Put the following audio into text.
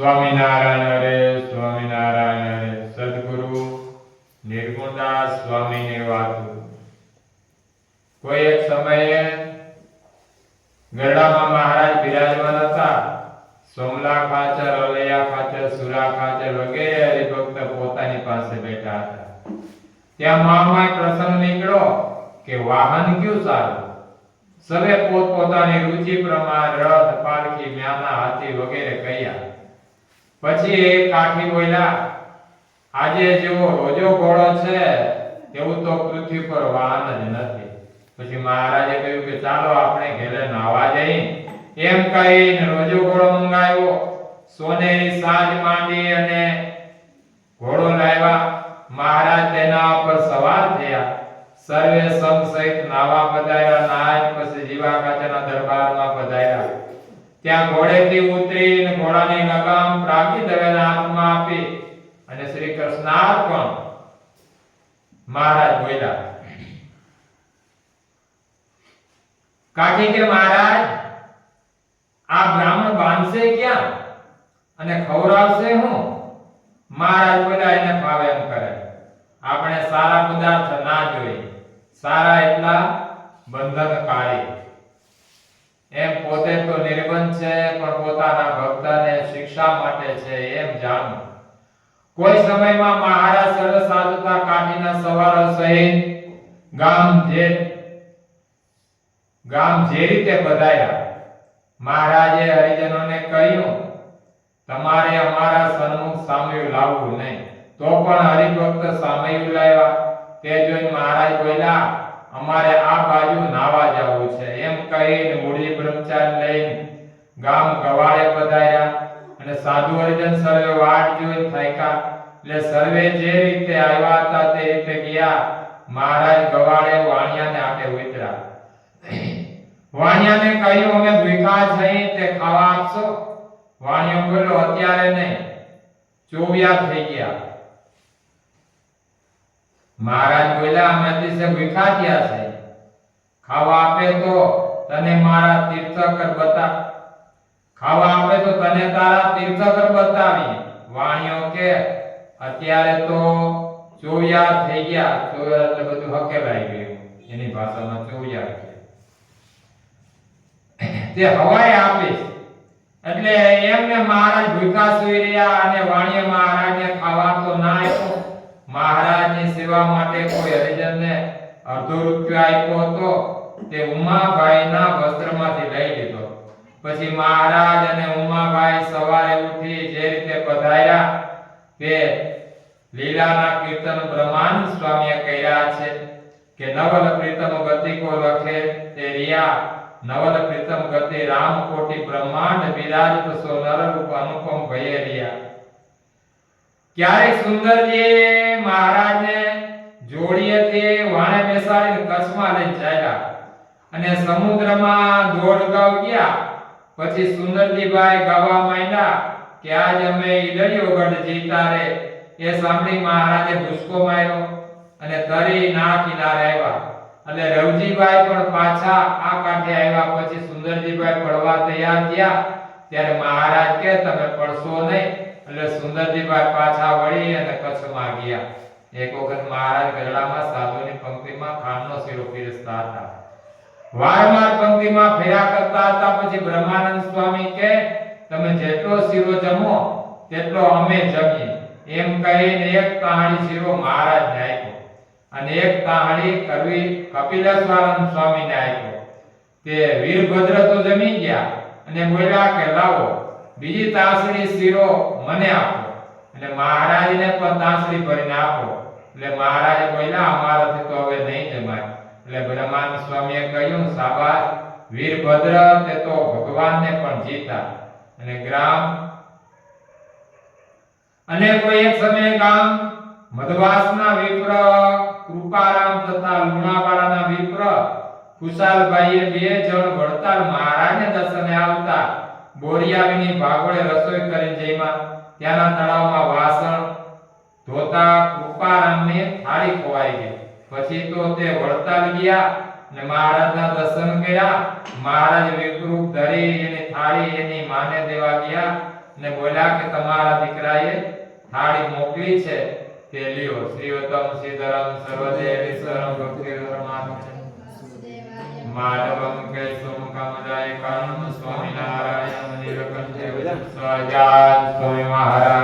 સ્વામિનારાયણ હરે સ્વામિનારાયણ હરે. સદગુરુ નિર્ગુણદાસ સ્વામીની વાત. કોઈ એક સમયે ગરડામાં મહારાજ બિરાજમાન હતા. સોમલા ખાચર, અલૈયા ખાચર, સુરા ખાચર વગેરે હરિભક્ત પોતાની પાસે બેઠા હતા. ત્યાં મામાએ પ્રસંગ નીકળ્યો કે વાહન ક્યું સારું. સવે પોતપોતાની રુચિ પ્રમાણે રથ, પાલખી, મ્યાના, હાથી વગેરે કહ્યા. પછી એક કાઠી બોલ્યા, આજે જેવો રોજો ઘોડો છે તેવું તો પૃથ્વી પર વાહન જ નથી. પછી મહારાજે કહ્યું કે ચાલો આપણે ઘેરે નાવા જઈએ. એમ કહીને રોજો ઘોડો મંગાવ્યો. સોનેરી સાજ માંડી અને ઘોડો લાવ્યા. મહારાજ તેના પર સવાર થયા. સર્વે સંગ સહિત નાવા પધાર્યા. નાય પછી જીવા કાચાના દરબારમાં પધાર્યા. ત્યાં ઘોડેથી ઉતરીને ઘોડાની લગામ પ્રાગી દવેના હાથમાં આપી અને શ્રી કૃષ્ણાર્પણ મહારાજ બોલ્યા. કાઠી કે મહારાજ આ બ્રાહ્મણ બાંધશે ક્યાં અને ખવડાવશે હું? મહારાજ બોલ્યા એને ભાવે એમ કરે. આપણે સારા પદાર્થ ના જોઈએ. સારા એટલા બંધનકારી. એમ પોતે તો નિર્બંધ છે પણ પોતાના ભક્તને શિક્ષા માટે છે એમ જાણો. કોઈ સમયમાં મહારાજ સર્વ સાધુતા કાઠીના સવારો સહિત ગામ જે રીતે બધાયા. મહારાજે હરિજનોને કહ્યું, તમારે અમારા સન્મુખ સામયું લાવવું નહીં. તો પણ હરિભક્ત સામયું લાવ્યા. તે જોઈને મહારાજ બોલ્યા, અમારે આ બાજુ નાવા જવું છે. એમ કહીને મૂડી બ્રહ્મચારી લઈને ગામ ગવાડે પધાર્યા. અને સાધુ હરિજન સર્વે વાટ જોઈને થાક્યા. એટલે સર્વે જે રીતે આવ્યા હતા તે રીતે ગયા. મહારાજ ગવાડે વાણિયાને આટે ઉતર્યા. વાણિયાને કહ્યું, અમે ભૂખ્યા છીએ, તે ખાવા આપશો? વાણિયો બોલ્યો, અત્યારે નહીં, ચોવ્યા થઈ ગયા. મહારાજ બોલ્યા, અમે અતિશય ભૂખ્યા થયા છે. ખાવા આપે તો તને મારા તીર્થકર બતાવી. વાણિયો કે અત્યારે તો ચોવ્યા થઈ ગયા. ચોવ્યા એટલે બધું હકેલાઈ ગયું. એની ભાષામાં ચોવ્યા કે તે હવાય આપીશ. એટલે એમને મહારાજ ભૂખ્યા સુઈ રહ્યા અને વાણિયા મહારાજને ખાવા તો ના આપ્યો. મહારાજની સેવા માટે કોઈ હરિજનને અડધો રૂપિયો આપ્યો હતો. તે ઉમાભાઈના વસ્ત્રમાંથી લઈ લીધો. પછી મહારાજ અને ઉમાભાઈ સવારે ઉઠી જે રીતે પધાર્યા તે લીલાના કીર્તન બ્રહ્માનંદ સ્વામીએ કર્યા છે કે નવલ પ્રીતમ ગતિ કો લખે તે રિયા. નવલ પ્રીતમ ગતિ રામ કોટી બ્રહ્માંડ વિરાજત સો નર રૂપ અનુપમ ભય રિયા. ક્યારેક સુંદરજી મહારાજને જોડીએથી વાણે બેસાડીને કચ્છમાં લઈને ચાલ્યા અને સમુદ્રમાં દોઢ ગાવ ગયા. પછી સુંદરજીભાઈ ગાવા માંડ્યા કે આજ અમે ઈડળીઓ ગઢ જીતા રે. એ સાંભળી મહારાજે ભૂસકો માર્યો અને તરી ના કિનારે આવ્યા. એટલે રવજીભાઈ પણ પાછા આ કાંઠે આવ્યા. પછી સુંદરજીભાઈ પડવા તૈયાર થયા ત્યારે મહારાજ કે તમે પડશો નહીં. એટલે સુંદરજીભાઈ પાછા વળી અને કચ્છમાં ગયા. એક વખત મહારાજ ગરડામાં સાધુની પંક્તિમાં ખાંડનો શીરો પીરસતા હતા. વારંવાર પંક્તિમાં ફેરા કરતા હતા. પછી બ્રહ્માનંદ સ્વામી કે તમે જેટલો શીરો જમો તેટલો અમે જમીએ એમ કહીને એક તાહણી શીરો મહારાજને આપ્યો અને એક તાહણી કરવી કપિલેશ્વરાનંદ સ્વામીને આપ્યો. તે વીરભદ્ર તો જમી ગયા અને બોલ્યા કે લાવો બીજી તાસડી શીરો મને આપો અને મહારાજને પણ તાસડી ભરીને આપો. એટલે મહારાજે બોલ્યા અમારાથી તો હવે નહીં જમાય. એટલે બ્રહ્માનંદ સ્વામીએ કહ્યું શાબાશ વીરભદ્ર, તે તો ભગવાનને પણ જીતા. અને ગ્રામ અને કોઈ એક સમયે ગામ મધવાસના વિપ્ર કૃપારામ તથા લુણાવાડાના વિપ્ર કુશાલભાઈએ બે જણ વડતાલ મહારાજને દર્શને આવતા બોરિયાવીની ભાગોળે રસોઈ કરી જઈમાં. ત્યાંના તળાવમાં વાસણ ધોતા કૃપારામને થાળી ખવાઈ ગઈ. પછી તો તે વડતાલ ગયા અને મહારાજના દર્શન કર્યા. મહારાજ વિકૃપ ધરી એની થાળી એની માને દેવા ગયા અને બોલ્યા કે તમારા દીકરાએ થાળી મોકલી છે તે લ્યો. શ્રીવતમ શ્રીધરમ સર્વદેવીશ્વરમ ભક્તિધર્માત્મ માધવમ કેશવમ કામદાય કારણમ સ્વામિનારાયણ નીલકંઠે સ્વાજાત સ્વામી મહારાજ